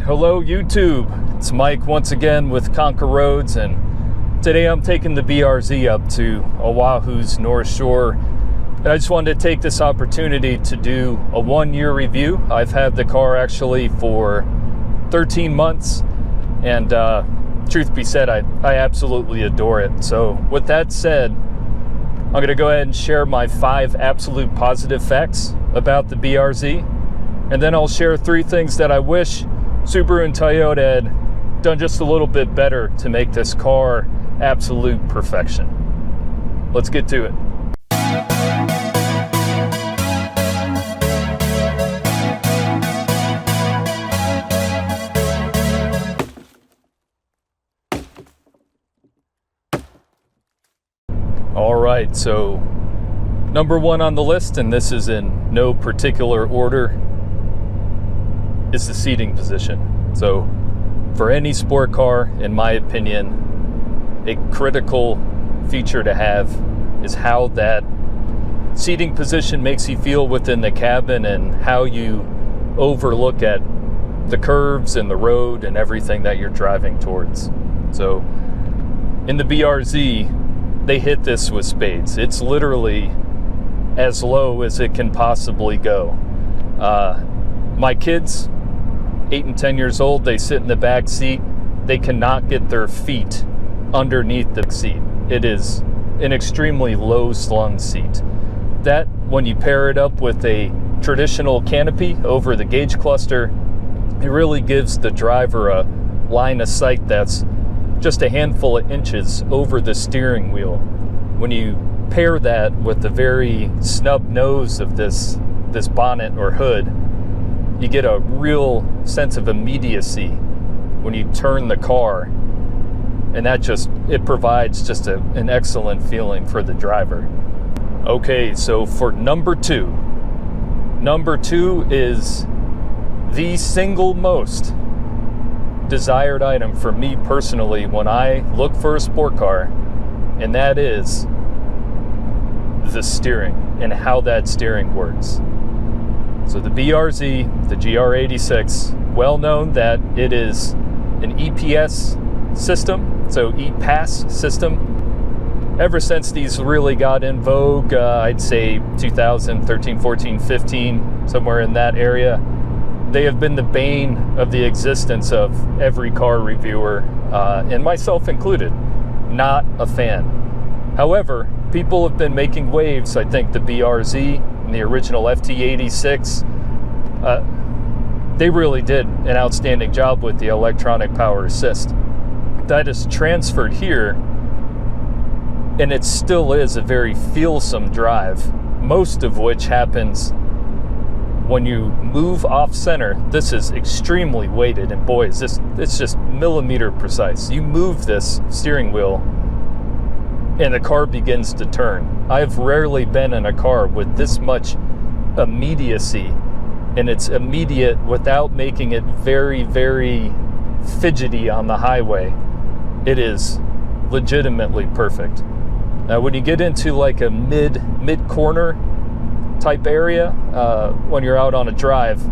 Hello YouTube, it's Mike once again with Conquer Roads, and today I'm taking the BRZ up to Oahu's North Shore. And I just wanted to take this opportunity to do a 1-year review. I've had the car actually for 13 months, and truth be said, I absolutely adore it. So with that said, I'm going to go ahead and share my 5 absolute positive facts about the BRZ, and then I'll share 3 things that I wish Subaru and Toyota had done just a little bit better to make this car absolute perfection. Let's get to it. All right, so number 1 on the list, and this is in no particular order, is the seating position. So for any sport car, in my opinion, a critical feature to have is how that seating position makes you feel within the cabin and how you overlook at the curves and the road and everything that you're driving towards. So in the BRZ, they hit this with spades. It's literally as low as it can possibly go. My kids, 8 and 10 years old, they sit in the back seat. They cannot get their feet underneath the seat. It is an extremely low slung seat. That, when you pair it up with a traditional canopy over the gauge cluster, it really gives the driver a line of sight that's just a handful of inches over the steering wheel. When you pair that with the very snub nose of this bonnet or hood, you get a real sense of immediacy when you turn the car, and it provides just an excellent feeling for the driver. Okay, so for number two is the single most desired item for me personally when I look for a sport car, and that is the steering and how that steering works. So the BRZ, the GR86, well known that it is an EPS system, so E-Pass system. Ever since these really got in vogue, I'd say 2013, 14, 15, somewhere in that area, they have been the bane of the existence of every car reviewer, and myself included. Not a fan. However, people have been making waves. I think the BRZ and the original FT86, they really did an outstanding job with the electronic power assist. That is transferred here, and it still is a very feelsome drive, most of which happens when you move off center. This is extremely weighted, and boy, it's just millimeter precise. You move this steering wheel and the car begins to turn. I've rarely been in a car with this much immediacy, and it's immediate without making it very, very fidgety on the highway. It is legitimately perfect. Now, when you get into like a mid-corner type area, when you're out on a drive,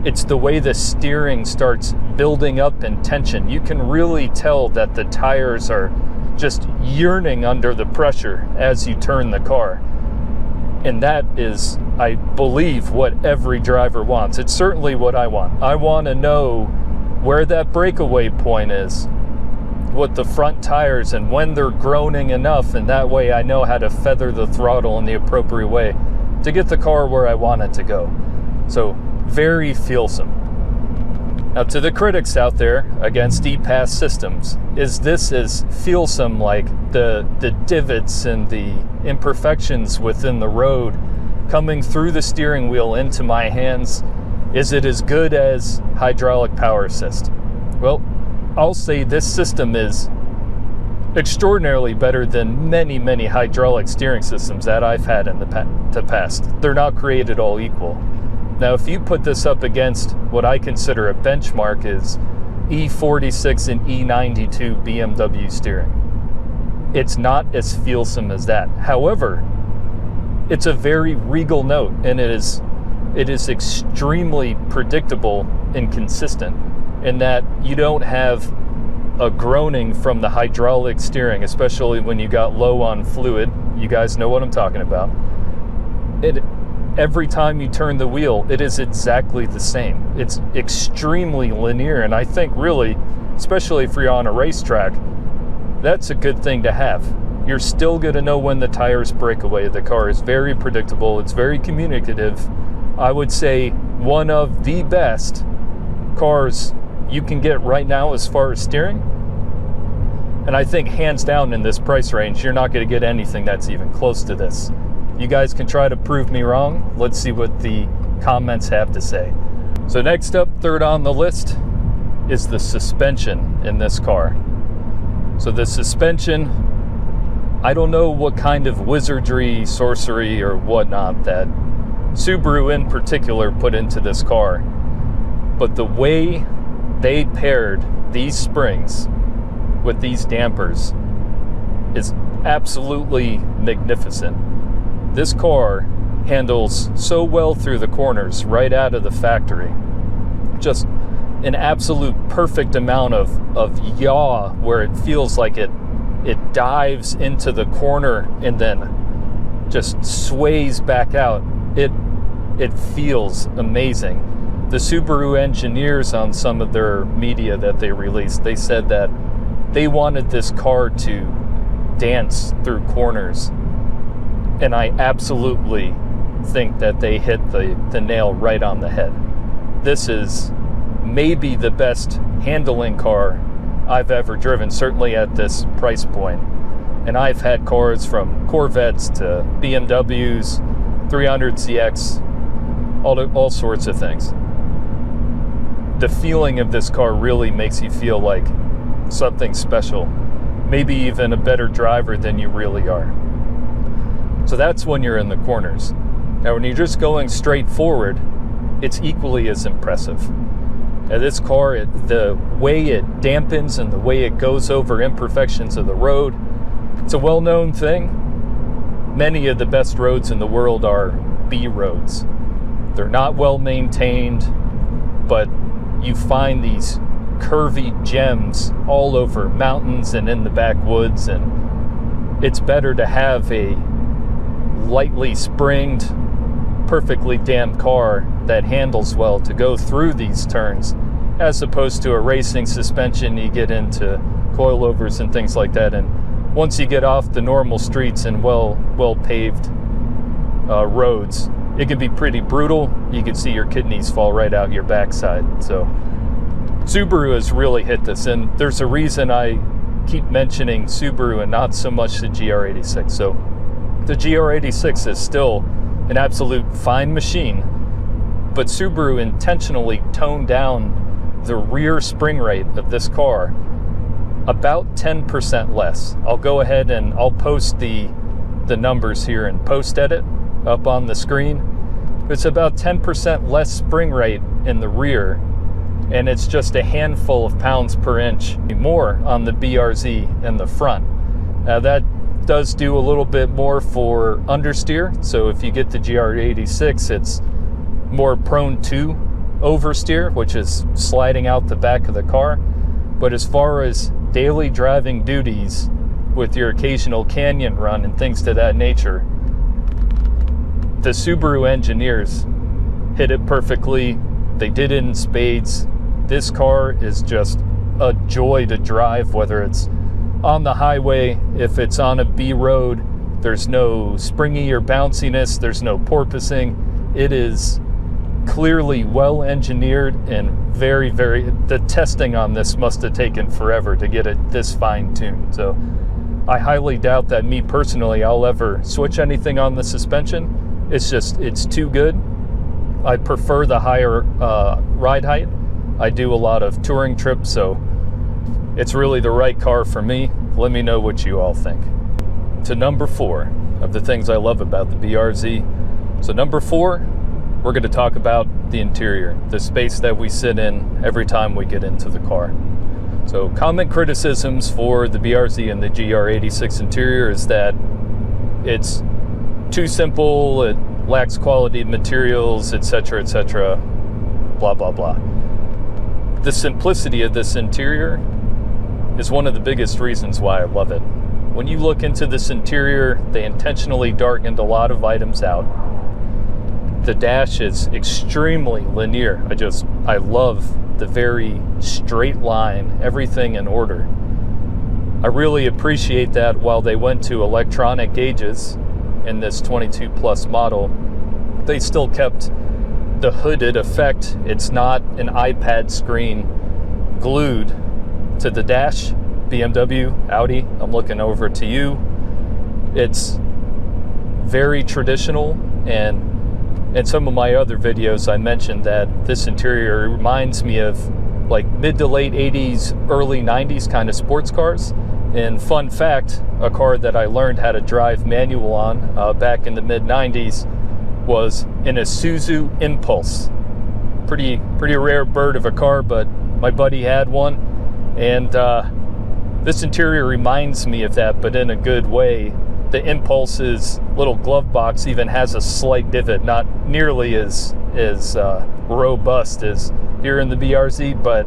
it's the way the steering starts building up in tension. You can really tell that the tires are just yearning under the pressure as you turn the car. And that is, I believe, what every driver wants. It's certainly what I want. I want to know where that breakaway point is with the front tires and when they're groaning enough, and that way I know how to feather the throttle in the appropriate way to get the car where I want it to go. So, very feelsome. Now, to the critics out there against E-Pass systems, is this as feelsome like the divots and the imperfections within the road coming through the steering wheel into my hands? Is it as good as hydraulic power assist? Well, I'll say this system is extraordinarily better than many, many hydraulic steering systems that I've had in the past. They're not created all equal. Now, if you put this up against what I consider a benchmark is E46 and E92 BMW steering, it's not as feelsome as that. However, it's a very regal note, and it is extremely predictable inconsistent in that you don't have a groaning from the hydraulic steering, especially when you got low on fluid. You guys know what I'm talking about. Every time you turn the wheel, it is exactly the same. It's extremely linear, and I think really, especially if you're on a racetrack, that's a good thing to have. You're still going to know when the tires break away. The car is very predictable. It's very communicative. I would say one of the best cars you can get right now as far as steering. And I think hands down in this price range, you're not going to get anything that's even close to this. You guys can try to prove me wrong. Let's see what the comments have to say. So next up, third on the list, is the suspension in this car. So the suspension, I don't know what kind of wizardry, sorcery, or whatnot that Subaru in particular put into this car, but the way they paired these springs with these dampers is absolutely magnificent. This car handles so well through the corners right out of the factory. Just an absolute perfect amount of yaw where it feels like it dives into the corner and then just sways back out. It feels amazing. The Subaru engineers on some of their media that they released, they said that they wanted this car to dance through corners. And I absolutely think that they hit the nail right on the head. This is maybe the best handling car I've ever driven, certainly at this price point. And I've had cars from Corvettes to BMWs, 300ZX, all sorts of things. The feeling of this car really makes you feel like something special, maybe even a better driver than you really are. So that's when you're in the corners. Now when you're just going straight forward, it's equally as impressive. Now this car, the way it dampens and the way it goes over imperfections of the road, it's a well-known thing. Many of the best roads in the world are B roads. They're not well maintained, but you find these curvy gems all over mountains and in the backwoods, and it's better to have a lightly springed, perfectly damped car that handles well to go through these turns, as opposed to a racing suspension. You get into coilovers and things like that, and once you get off the normal streets and well paved roads, it can be pretty brutal. You can see your kidneys fall right out your backside. So Subaru has really hit this, and there's a reason I keep mentioning Subaru and not so much the GR86. So the GR86 is still an absolute fine machine, but Subaru intentionally toned down the rear spring rate of this car about 10% less. I'll go ahead and I'll post the numbers here in post edit up on the screen. It's about 10% less spring rate in the rear, and it's just a handful of pounds per inch more on the BRZ in the front. Now that does do a little bit more for understeer, so if you get the GR86, it's more prone to oversteer, which is sliding out the back of the car. But as far as daily driving duties with your occasional canyon run and things to that nature, the Subaru engineers hit it perfectly. They did it in spades. This car is just a joy to drive, whether it's on the highway, if it's on a B road, there's no springy or bounciness, there's no porpoising. It is clearly well engineered and very, the testing on this must have taken forever to get it this fine tuned. So I highly doubt that me personally, I'll ever switch anything on the suspension. It's too good. I prefer the higher ride height. I do a lot of touring trips, so it's really the right car for me. Let me know what you all think. To number 4 of the things I love about the BRZ. So number 4, we're going to talk about the interior, the space that we sit in every time we get into the car. So common criticisms for the BRZ and the GR86 interior is that it's too simple, it lacks quality materials, etc., blah, blah, blah. the simplicity of this interior is one of the biggest reasons why I love it. When you look into this interior, they intentionally darkened a lot of items out. The dash is extremely linear. I love the very straight line, everything in order. I really appreciate that while they went to electronic gauges in this 22 Plus model, they still kept the hooded effect. It's not an iPad screen glued to the dash. BMW, Audi, I'm looking over to you. It's very traditional, and in some of my other videos I mentioned that this interior reminds me of like mid to late 80s, early 90s kind of sports cars. And fun fact, a car that I learned how to drive manual on back in the mid 90s was an Isuzu Impulse. Pretty rare bird of a car, but my buddy had one, and this interior reminds me of that, but in a good way. The Impulse's little glove box even has a slight divot, not nearly as robust as here in the BRZ, but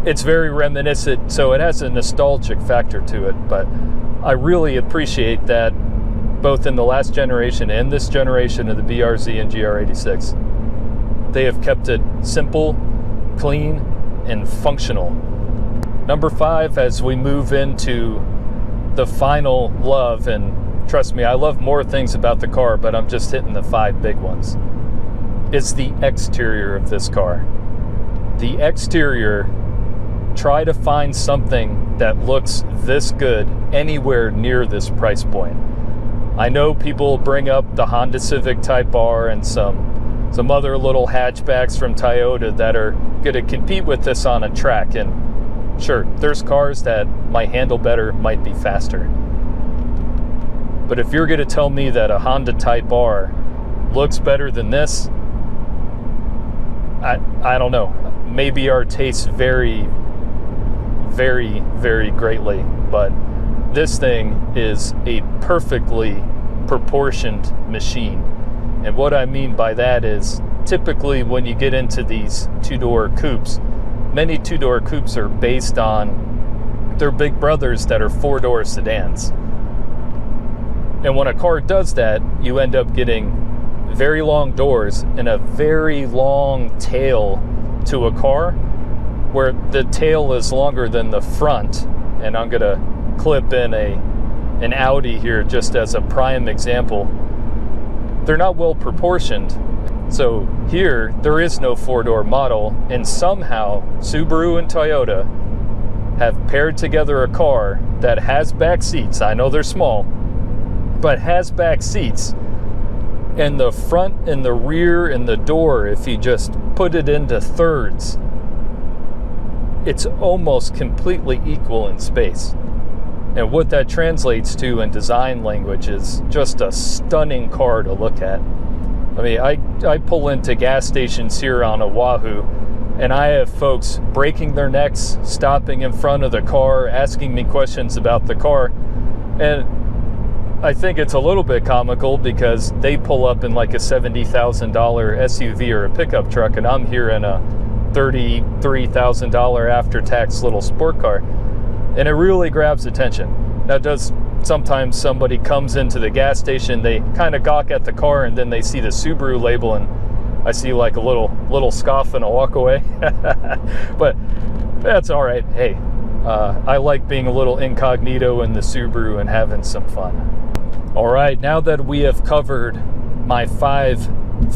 it's very reminiscent, so it has a nostalgic factor to it. But I really appreciate that both in the last generation and this generation of the BRZ and GR86, they have kept it simple, clean, and functional. Number 5, as we move into the final love, and trust me, I love more things about the car, but I'm just hitting the 5 big ones. It's the exterior of this car. The exterior, try to find something that looks this good anywhere near this price point. I know people bring up the Honda Civic Type R and some other little hatchbacks from Toyota that are going to compete with this on a track, and sure, there's cars that might handle better, might be faster. But if you're going to tell me that a Honda Type R looks better than this, I don't know. Maybe our tastes vary very, very greatly, but this thing is a perfectly proportioned machine. And what I mean by that is, typically when you get into these two-door coupes, many two-door coupes are based on their big brothers that are four-door sedans. And when a car does that, you end up getting very long doors and a very long tail to a car, where the tail is longer than the front. And I'm gonna clip in an Audi here just as a prime example. They're not well proportioned. So here, there is no four-door model, and somehow Subaru and Toyota have paired together a car that has back seats. I know they're small, but has back seats. And the front and the rear and the door, if you just put it into thirds, it's almost completely equal in space. And what that translates to in design language is just a stunning car to look at. I mean, I pull into gas stations here on Oahu, and I have folks breaking their necks, stopping in front of the car, asking me questions about the car. And I think it's a little bit comical because they pull up in like a $70,000 SUV or a pickup truck, and I'm here in a $33,000 after-tax little sport car. And it really grabs attention. Now, sometimes somebody comes into the gas station, they kind of gawk at the car, and then they see the Subaru label, and I see like a little scoff and a walk away. But that's all right. Hey, I like being a little incognito in the Subaru and having some fun. All right, now that we have covered my 5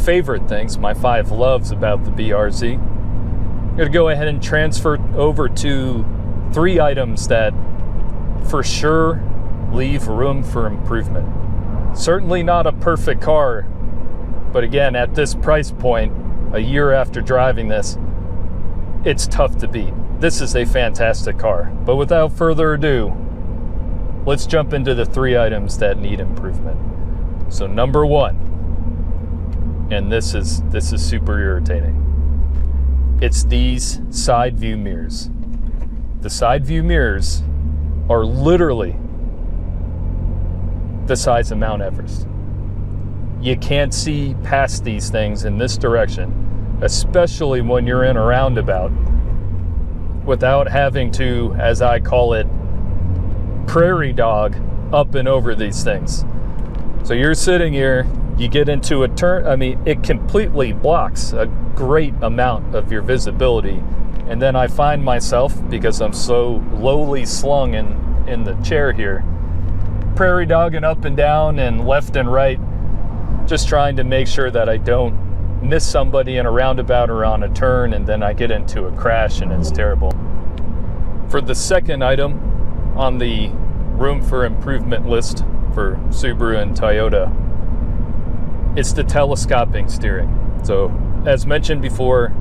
favorite things, my 5 loves about the BRZ, I'm going to go ahead and transfer over to 3 items that for sure leave room for improvement. Certainly not a perfect car, but again, at this price point, a year after driving this, it's tough to beat. This is a fantastic car. But without further ado, let's jump into the 3 items that need improvement. So number 1, and this is super irritating. It's these side view mirrors. The side view mirrors are literally the size of Mount Everest. You can't see past these things in this direction. especially when you're in a roundabout, without having to, as I call it, prairie dog up and over these things. So you're sitting here, you get into a turn, I mean, it completely blocks a great amount of your visibility. And then I find myself, because I'm so lowly slung in the chair here, prairie dogging up and down and left and right, just trying to make sure that I don't miss somebody in a roundabout or on a turn, and then I get into a crash and it's terrible. For the second item on the room for improvement list for Subaru and Toyota, it's the telescoping steering. So, as mentioned before,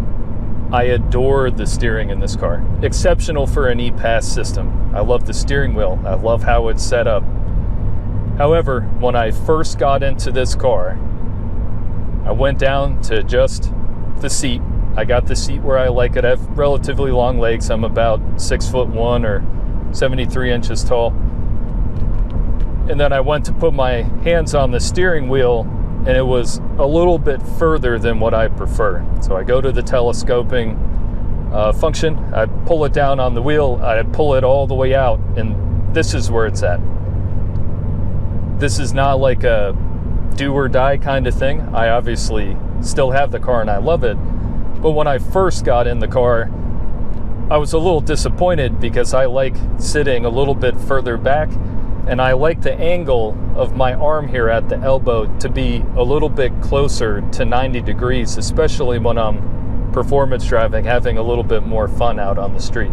I adore the steering in this car. Exceptional for an E-Pass system. I love the steering wheel. I love how it's set up. However, when I first got into this car, I went down to adjust the seat. I got the seat where I like it. I have relatively long legs. I'm about 6'1" or 73 inches tall. And then I went to put my hands on the steering wheel, and it was a little bit further than what I prefer. So I go to the telescoping function, I pull it down on the wheel, I pull it all the way out, and this is where it's at. This is not like a do or die kind of thing. I obviously still have the car and I love it. But when I first got in the car, I was a little disappointed because I like sitting a little bit further back, and I like the angle of my arm here at the elbow to be a little bit closer to 90 degrees, especially when I'm performance driving, having a little bit more fun out on the street.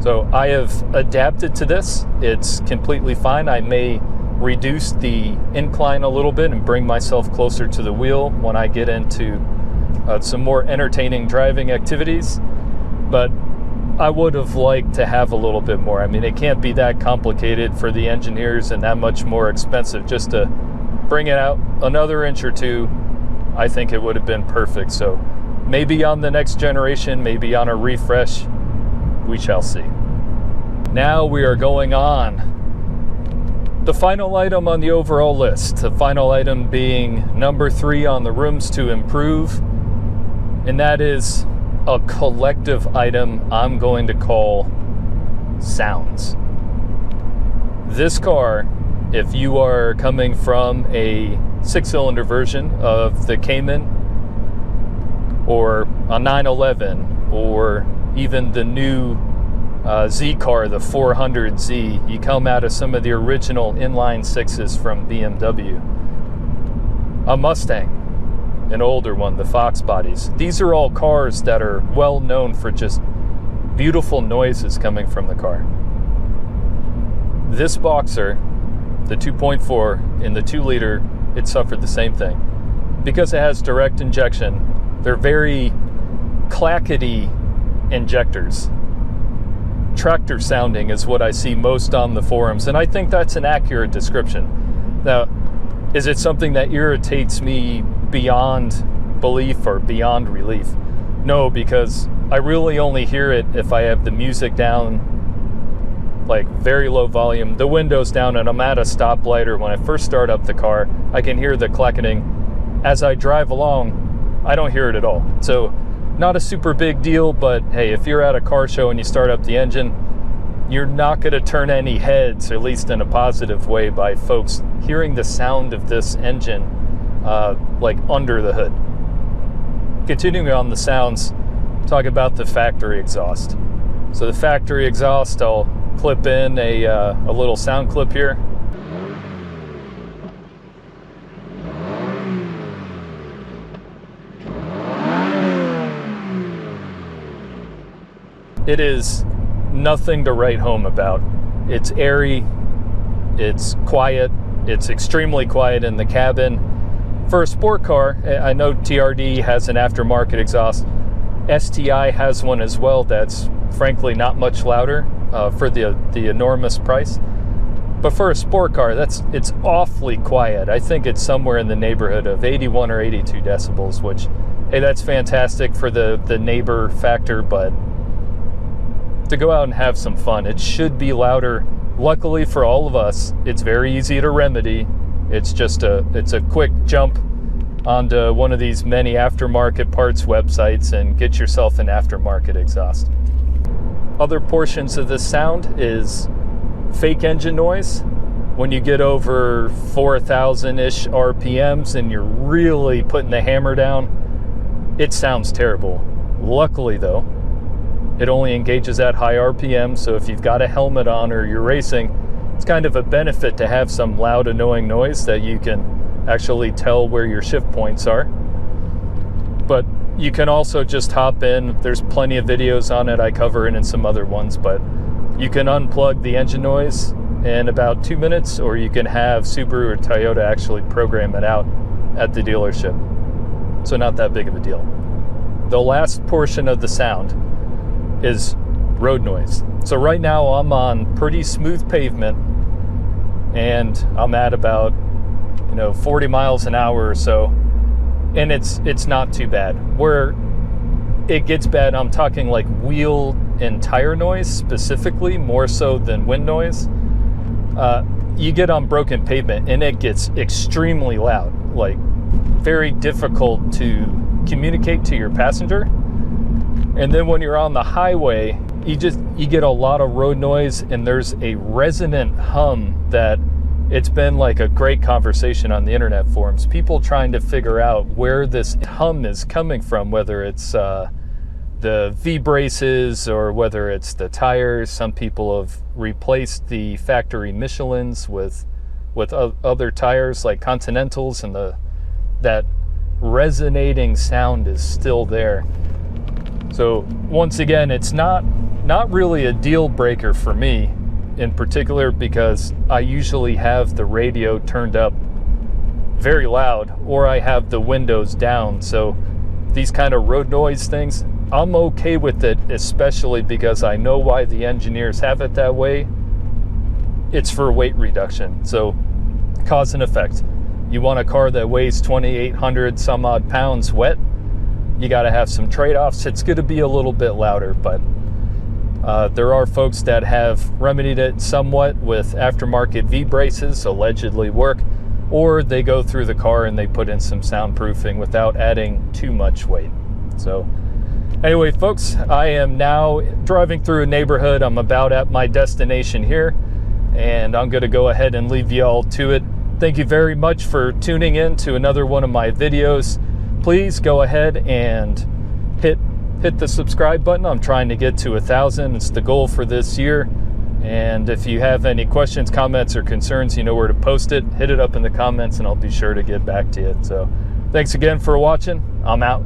So I have adapted to this. It's completely fine. I may reduce the incline a little bit and bring myself closer to the wheel when I get into some more entertaining driving activities, but I would have liked to have a little bit more. I mean, it can't be that complicated for the engineers and that much more expensive. Just to bring it out another inch or two, I think it would have been perfect. So maybe on the next generation, maybe on a refresh, we shall see. Now we are going on the final item on the overall list. The final item being number 3 on the rooms to improve, and that is a collective item I'm going to call sounds. This car, if you are coming from a 6-cylinder version of the Cayman or a 911 or even the new Z car, the 400Z, you come out of some of the original inline 6s from BMW, a Mustang, an older one, the Fox bodies. These are all cars that are well known for just beautiful noises coming from the car. This Boxer, the 2.4 in the 2-liter, it suffered the same thing. Because it has direct injection, they're very clackety injectors. Tractor sounding is what I see most on the forums, and I think that's an accurate description. Now, is it something that irritates me beyond belief or beyond relief? No, because I really only hear it if I have the music down, like very low volume, the windows down, and I'm at a stoplight, or when I first start up the car, I can hear the clacketing. As I drive along, I don't hear it at all. So, not a super big deal, but hey, if you're at a car show and you start up the engine, you're not going to turn any heads, at least in a positive way, by folks hearing the sound of this engine like under the hood. Continuing on the sounds, talk about the factory exhaust. So the factory exhaust, I'll clip in a little sound clip here. It is nothing to write home about. It's airy, it's quiet, it's extremely quiet in the cabin. For a sport car, I know TRD has an aftermarket exhaust. STI has one as well that's frankly not much louder for the enormous price. But for a sport car, it's awfully quiet. I think it's somewhere in the neighborhood of 81 or 82 decibels, which, hey, that's fantastic for the neighbor factor, but to go out and have some fun, it should be louder. Luckily for all of us, it's very easy to remedy. It's just it's a quick jump onto one of these many aftermarket parts websites and get yourself an aftermarket exhaust. Other portions of this sound is fake engine noise. When you get over 4,000-ish RPMs and you're really putting the hammer down, it sounds terrible. Luckily though, it only engages at high RPM, so if you've got a helmet on or you're racing, it's kind of a benefit to have some loud, annoying noise that you can actually tell where your shift points are. But you can also just hop in. There's plenty of videos on it. I cover it in some other ones, but you can unplug the engine noise in about 2 minutes, or you can have Subaru or Toyota actually program it out at the dealership. So not that big of a deal. The last portion of the sound is road noise. So right now I'm on pretty smooth pavement and I'm at about 40 miles an hour or so, and it's not too bad. Where it gets bad, I'm talking like wheel and tire noise specifically, more so than wind noise. You get on broken pavement and it gets extremely loud, like very difficult to communicate to your passenger. And then when you're on the highway, you get a lot of road noise, and there's a resonant hum that it's been like a great conversation on the internet forums. People trying to figure out where this hum is coming from, whether it's the V-braces or whether it's the tires. Some people have replaced the factory Michelins with other tires like Continentals, and that resonating sound is still there. So once again, it's not really a deal breaker for me in particular, because I usually have the radio turned up very loud, or I have the windows down. So these kind of road noise things, I'm okay with it, especially because I know why the engineers have it that way. It's for weight reduction. So cause and effect. You want a car that weighs 2,800 some odd pounds wet, you got to have some trade-offs. It's going to be a little bit louder, but there are folks that have remedied it somewhat with aftermarket V-braces, allegedly work, or they go through the car and they put in some soundproofing without adding too much weight. So anyway, folks, I am now driving through a neighborhood. I'm about at my destination here, and I'm going to go ahead and leave you all to it. Thank you very much for tuning in to another one of my videos. Please go ahead and hit the subscribe button. I'm trying to get to 1,000. It's the goal for this year. And if you have any questions, comments, or concerns, you know where to post it. Hit it up in the comments and I'll be sure to get back to you. So thanks again for watching. I'm out.